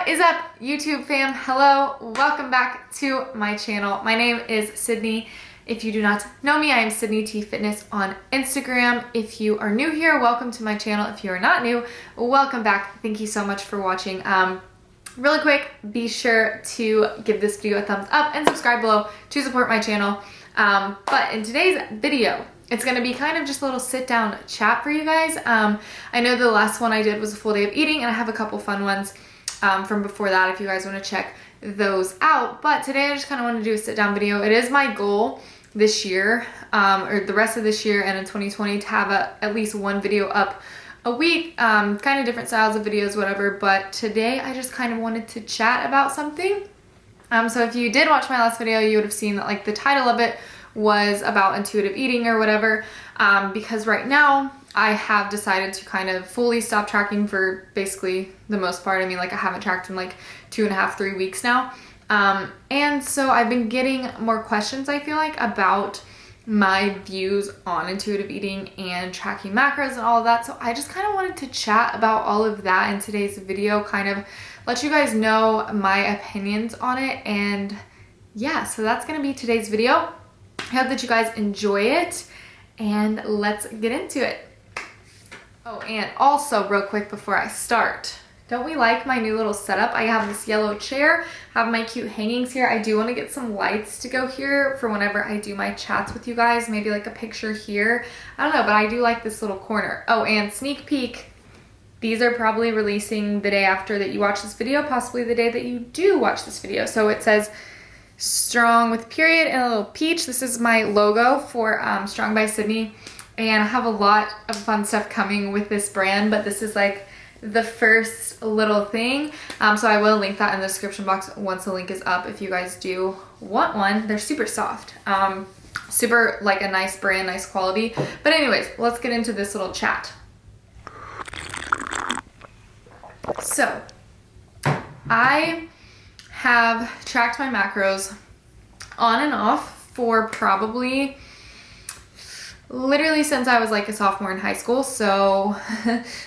What is up, YouTube fam? Hello, welcome back to my channel. My name is Sydney. If you do not know me, I am Sydney T Fitness on Instagram. If you are new here, welcome to my channel. If you are not new, welcome back. Thank you so much for watching. Really quick, be sure to give this video a thumbs up and subscribe below to support my channel. But in today's video, it's going to be kind of just a little sit down chat for you guys. I know the last one I did was a full day of eating, and I have a couple fun ones from before that if you guys want to check those out. But today I just kind of want to do a sit down video. It is my goal this year, or the rest of this year and in 2020, to have at least one video up a week, kind of different styles of videos, whatever. But today I just kind of wanted to chat about something. So if you did watch my last video, you would have seen that like the title of it was about intuitive eating or whatever, because right now I have decided to kind of fully stop tracking for basically the most part. I mean, like I haven't tracked in like 2.5, 3 weeks now. And so I've been getting more questions, I feel like, about my views on intuitive eating and tracking macros and all of that. So I just kind of wanted to chat about all of that in today's video, kind of let you guys know my opinions on it. And yeah, so that's going to be today's video. I hope that you guys enjoy it, and let's get into it. Oh, and also real quick before I start, don't we like my new little setup? I have this yellow chair, have my cute hangings here. I do want to get some lights to go here for whenever I do my chats with you guys, maybe like a picture here. I don't know, but I do like this little corner. Oh, and sneak peek, these are probably releasing the day after that you watch this video, possibly the day that you do watch this video. So it says Strong with period and a little peach. This is my logo for Strong by Sydney, and I have a lot of fun stuff coming with this brand, but this is like the first little thing. So I will link that in the description box once the link is up if you guys do want one. They're super soft, super like a nice brand, nice quality. But anyways, let's get into this little chat. So I have tracked my macros on and off for probably literally since I was like a sophomore in high school, so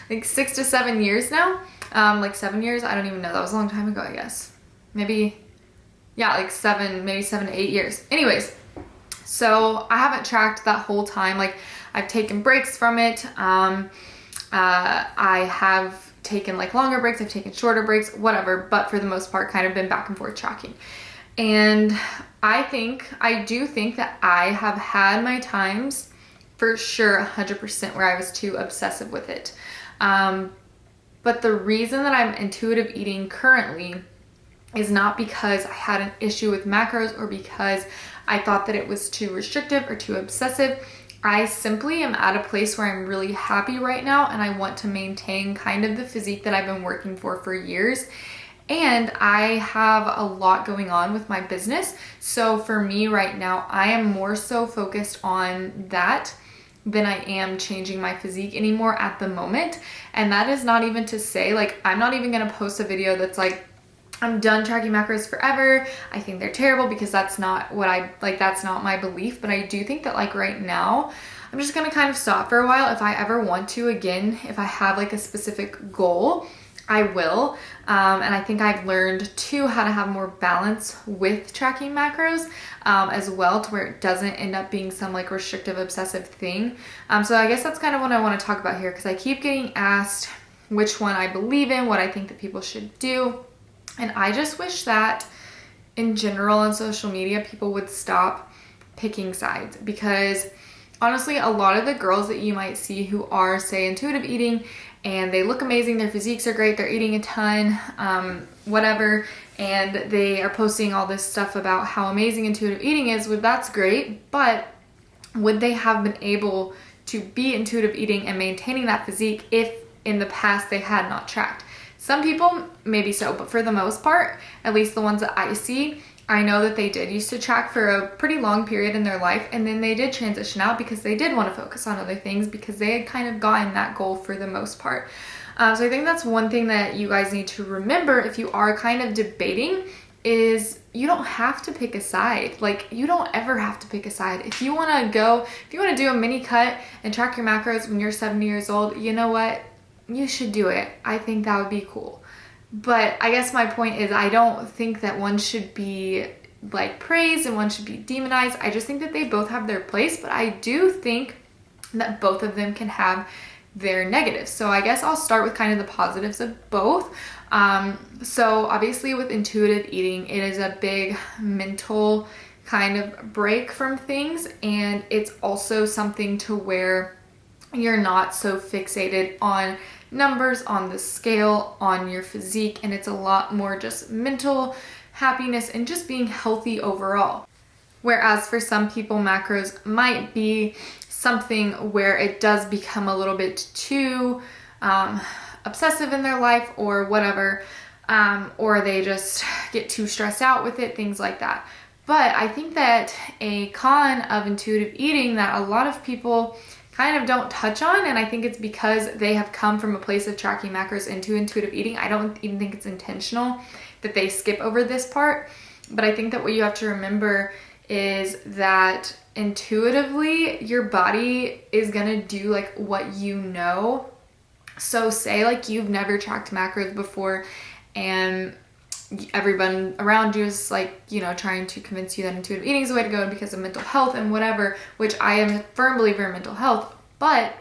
like 6 to 7 years now. Like 7 years, I don't even know, that was a long time ago, I guess. Maybe, yeah, like maybe 7 to 8 years. Anyways, so I haven't tracked that whole time. Like I've taken breaks from it. I have taken like longer breaks, I've taken shorter breaks, whatever, but for the most part kind of been back and forth tracking. And I do think that I have had my times for sure 100% where I was too obsessive with it. But the reason that I'm intuitive eating currently is not because I had an issue with macros or because I thought that it was too restrictive or too obsessive. I simply am at a place where I'm really happy right now, and I want to maintain kind of the physique that I've been working for years. And I have a lot going on with my business. So for me right now, I am more so focused on that than I am changing my physique anymore at the moment. And that is not even to say, like, I'm not even gonna post a video that's like, I'm done tracking macros forever. I think they're terrible, because that's not what that's not my belief. But I do think that like right now, I'm just gonna kind of stop for a while. If I ever want to again, if I have like a specific goal, I will. And I think I've learned too how to have more balance with tracking macros as well, to where it doesn't end up being some like restrictive, obsessive thing. So I guess that's kind of what I want to talk about here, because I keep getting asked which one I believe in, what I think that people should do. And I just wish that in general on social media, people would stop picking sides, because honestly, a lot of the girls that you might see who are, say, intuitive eating, and they look amazing, their physiques are great, they're eating a ton, whatever, and they are posting all this stuff about how amazing intuitive eating is. Well, that's great, but would they have been able to be intuitive eating and maintaining that physique if in the past they had not tracked? Some people, maybe so, but for the most part, at least the ones that I see, I know that they did used to track for a pretty long period in their life, and then they did transition out because they did want to focus on other things, because they had kind of gotten that goal for the most part. So I think that's one thing that you guys need to remember if you are kind of debating, is you don't have to pick a side. Like, you don't ever have to pick a side. If you want to do a mini cut and track your macros when you're 70 years old, you know what? You should do it. I think that would be cool. But I guess my point is I don't think that one should be like praised and one should be demonized. I just think that they both have their place, but I do think that both of them can have their negatives. So I guess I'll start with kind of the positives of both. So obviously with intuitive eating, it is a big mental kind of break from things, and it's also something to where you're not so fixated on numbers, on the scale, on your physique, and it's a lot more just mental happiness and just being healthy overall. Whereas for some people, macros might be something where it does become a little bit too obsessive in their life or whatever, or they just get too stressed out with it, things like that. But I think that a con of intuitive eating that a lot of people kind of don't touch on, and I think it's because they have come from a place of tracking macros into intuitive eating. I don't even think it's intentional that they skip over this part, but I think that what you have to remember is that intuitively your body is gonna do like what you know. So say like you've never tracked macros before and everyone around you is like, you know, trying to convince you that intuitive eating is the way to go because of mental health and whatever, which I am a firm believer in mental health. But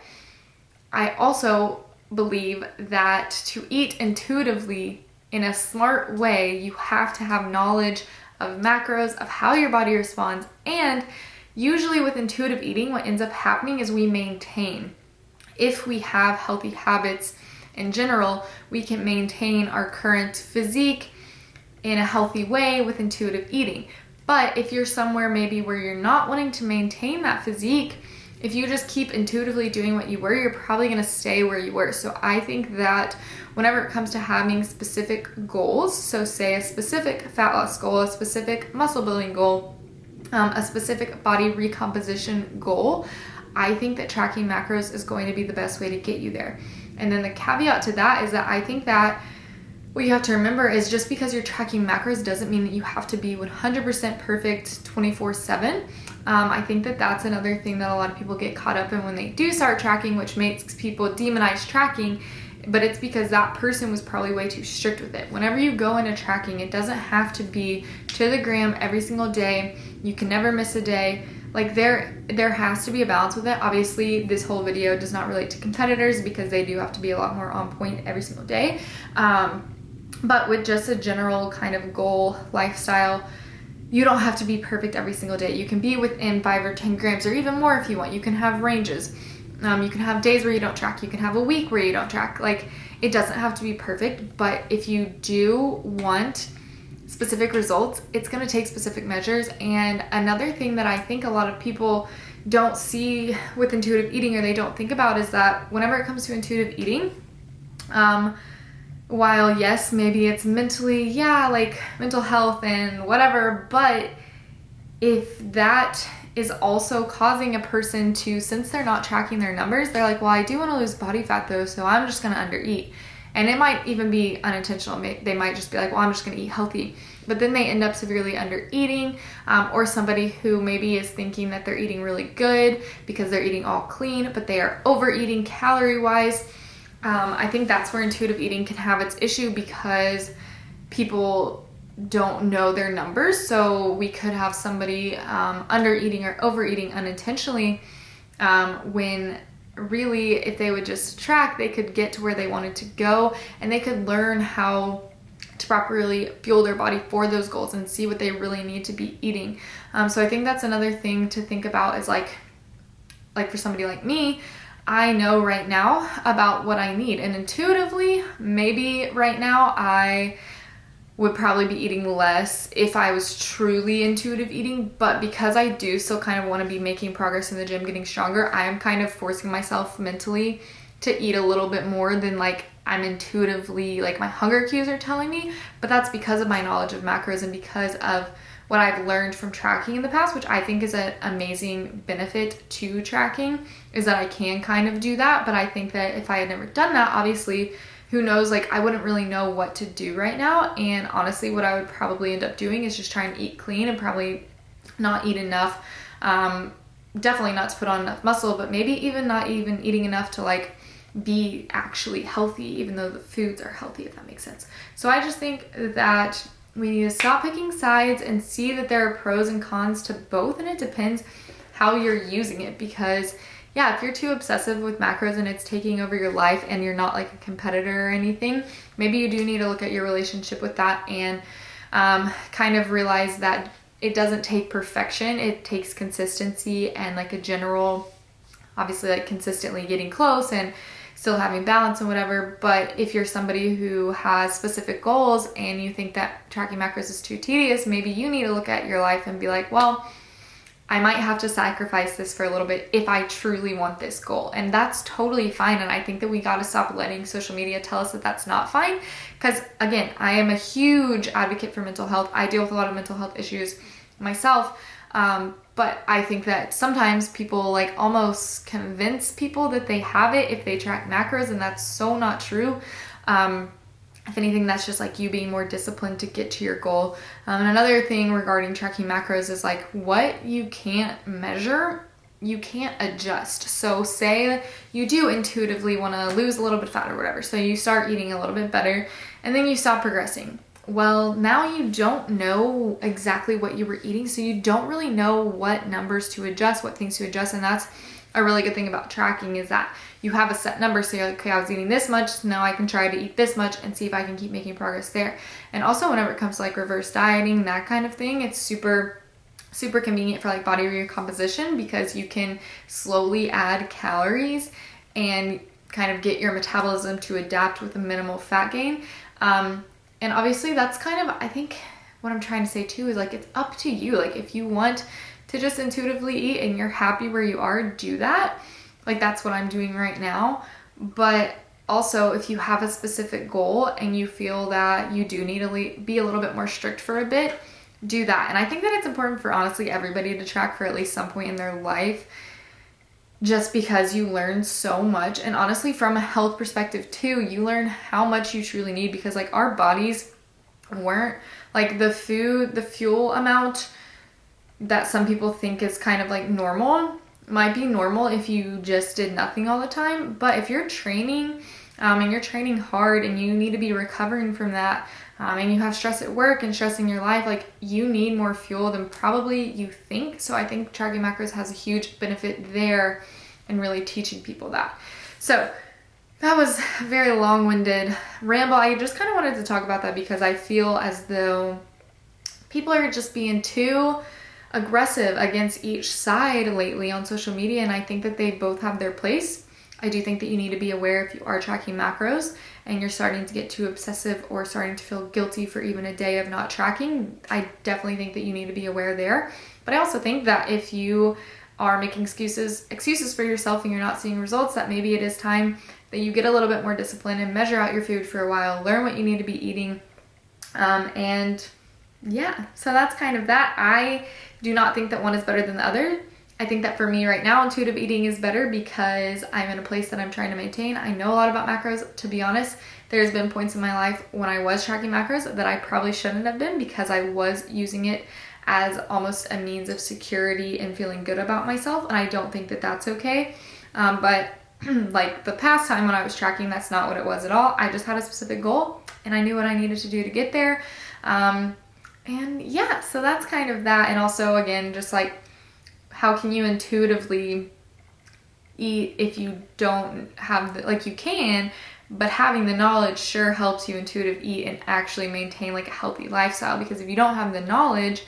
I also believe that to eat intuitively in a smart way, you have to have knowledge of macros, of how your body responds. And usually with intuitive eating, what ends up happening is we maintain. If we have healthy habits in general, we can maintain our current physique in a healthy way with intuitive eating. But if you're somewhere maybe where you're not wanting to maintain that physique, if you just keep intuitively doing what you were, you're probably going to stay where you were. So I think that whenever it comes to having specific goals, so say a specific fat loss goal, a specific muscle building goal, a specific body recomposition goal, I think that tracking macros is going to be the best way to get you there. And then the caveat to that is that I think that what you have to remember is just because you're tracking macros doesn't mean that you have to be 100% perfect 24/7. I think that that's another thing that a lot of people get caught up in when they do start tracking, which makes people demonize tracking, but it's because that person was probably way too strict with it. Whenever you go into tracking, it doesn't have to be to the gram every single day. You can never miss a day. Like there has to be a balance with it. Obviously, this whole video does not relate to competitors because they do have to be a lot more on point every single day. But with just a general kind of goal lifestyle, you don't have to be perfect every single day. You can be within 5 or 10 grams or even more if you want. You can have ranges. You can have days where you don't track. You can have a week where you don't track. Like, it doesn't have to be perfect, but if you do want specific results, it's going to take specific measures. And another thing that I think a lot of people don't see with intuitive eating or they don't think about is that whenever it comes to intuitive eating, while yes, maybe it's mentally, like mental health and whatever, but if that is also causing a person to, since they're not tracking their numbers, they're like, well, I do want to lose body fat though, so I'm just going to undereat. And it might even be unintentional. They might just be like, well, I'm just going to eat healthy. But then they end up severely undereating, or somebody who maybe is thinking that they're eating really good because they're eating all clean, but they are overeating calorie-wise. I think that's where intuitive eating can have its issue because people don't know their numbers. So we could have somebody undereating or overeating unintentionally when really if they would just track, they could get to where they wanted to go and they could learn how to properly fuel their body for those goals and see what they really need to be eating. So I think that's another thing to think about is like for somebody like me, I know right now about what I need, and intuitively, maybe right now I would probably be eating less if I was truly intuitive eating, but because I do still kind of want to be making progress in the gym, getting stronger, I am kind of forcing myself mentally to eat a little bit more than like I'm intuitively, like my hunger cues are telling me, but that's because of my knowledge of macros and because of what I've learned from tracking in the past, which I think is an amazing benefit to tracking, is that I can kind of do that. But I think that if I had never done that, obviously, who knows, like I wouldn't really know what to do right now. And honestly, what I would probably end up doing is just trying to eat clean and probably not eat enough. Definitely not to put on enough muscle, but maybe even not even eating enough to like be actually healthy, even though the foods are healthy, if that makes sense. So I just think that we need to stop picking sides and see that there are pros and cons to both, and it depends how you're using it. Because yeah, if you're too obsessive with macros and it's taking over your life and you're not like a competitor or anything, maybe you do need to look at your relationship with that and kind of realize that it doesn't take perfection. It takes consistency and like a general, obviously like consistently getting close and still having balance and whatever. But if you're somebody who has specific goals and you think that tracking macros is too tedious, maybe you need to look at your life and be like, well, I might have to sacrifice this for a little bit if I truly want this goal. And that's totally fine. And I think that we got to stop letting social media tell us that that's not fine. Because again, I am a huge advocate for mental health. I deal with a lot of mental health issues myself. But I think that sometimes people like almost convince people that they have it if they track macros, and that's so not true. If anything, that's just like you being more disciplined to get to your goal. And another thing regarding tracking macros is like what you can't measure, you can't adjust. So say you do intuitively want to lose a little bit of fat or whatever. So you start eating a little bit better and then you stop progressing. Well, now you don't know exactly what you were eating, so you don't really know what numbers to adjust, what things to adjust. And that's a really good thing about tracking, is that you have a set number. So you're like, okay, I was eating this much, so now I can try to eat this much and see if I can keep making progress there. And also whenever it comes to like reverse dieting, that kind of thing, it's super convenient for like body recomposition, because you can slowly add calories and kind of get your metabolism to adapt with a minimal fat gain. And obviously that's kind of, I think what I'm trying to say too is like, it's up to you. Like if you want to just intuitively eat and you're happy where you are, do that. Like that's what I'm doing right now. But also if you have a specific goal and you feel that you do need to be a little bit more strict for a bit, do that. And I think that it's important for honestly everybody to track for at least some point in their life, just because you learn so much. And honestly, from a health perspective too, you learn how much you truly need, because like our bodies weren't like the fuel amount that some people think is kind of like normal might be normal if you just did nothing all the time. But if you're training and you're training hard and you need to be recovering from that, and you have stress at work and stress in your life, like you need more fuel than probably you think. So I think tracking macros has a huge benefit there and really teaching people that. So that was a very long-winded ramble. I just kind of wanted to talk about that because I feel as though people are just being too aggressive against each side lately on social media, and I think that they both have their place. I do think that you need to be aware if you are tracking macros and you're starting to get too obsessive or starting to feel guilty for even a day of not tracking. I definitely think that you need to be aware there. But I also think that if you are making excuses for yourself and you're not seeing results, that maybe it is time that you get a little bit more disciplined and measure out your food for a while, learn what you need to be eating. And yeah, so that's kind of that. I do not think that one is better than the other. I think that for me right now, intuitive eating is better because I'm in a place that I'm trying to maintain. I know a lot about macros, to be honest. There's been points in my life when I was tracking macros that I probably shouldn't have been, because I was using it as almost a means of security and feeling good about myself. And I don't think that that's okay. But like the past time when I was tracking, that's not what it was at all. I just had a specific goal and I knew what I needed to do to get there. And yeah, so that's kind of that. And also again, just like, how can you intuitively eat if you don't have the, like you can, but having the knowledge sure helps you intuitive eat and actually maintain like a healthy lifestyle, because if you don't have the knowledge,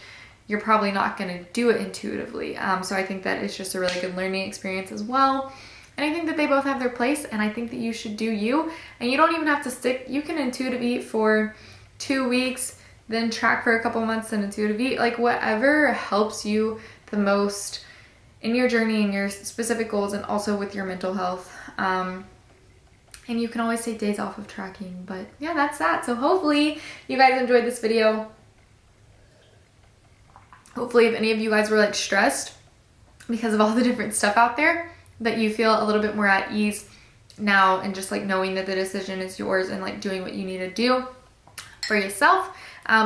you're probably not going to do it intuitively. So I think that it's just a really good learning experience as well. And I think that they both have their place, and I think that you should do you, and you don't even have to stick. You can intuitive eat for 2 weeks, then track for a couple months and intuitive eat, like whatever helps you the most in your journey and your specific goals, and also with your mental health. And you can always take days off of tracking, but yeah, that's that. So hopefully you guys enjoyed this video. Hopefully if any of you guys were like stressed because of all the different stuff out there, that you feel a little bit more at ease now, and just like knowing that the decision is yours and like doing what you need to do for yourself.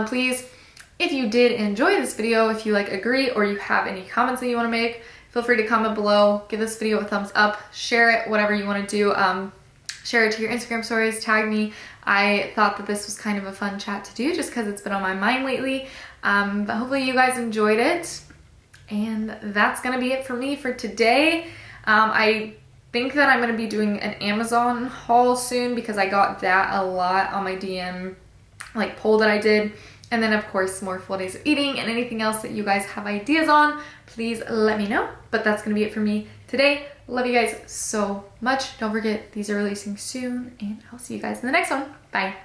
Please, if you did enjoy this video, if you like agree or you have any comments that you want to make, feel free to comment below, give this video a thumbs up, share it, whatever you want to do. share it to your Instagram stories, tag me. I thought that this was kind of a fun chat to do just because it's been on my mind lately. But hopefully you guys enjoyed it. And that's gonna be it for me for today. I think that I'm gonna be doing an Amazon haul soon because I got that a lot on my DM like poll that I did. And then of course more full days of eating and anything else that you guys have ideas on, please let me know. But that's gonna be it for me today. Love you guys so much. Don't forget, these are releasing soon, and I'll see you guys in the next one. Bye.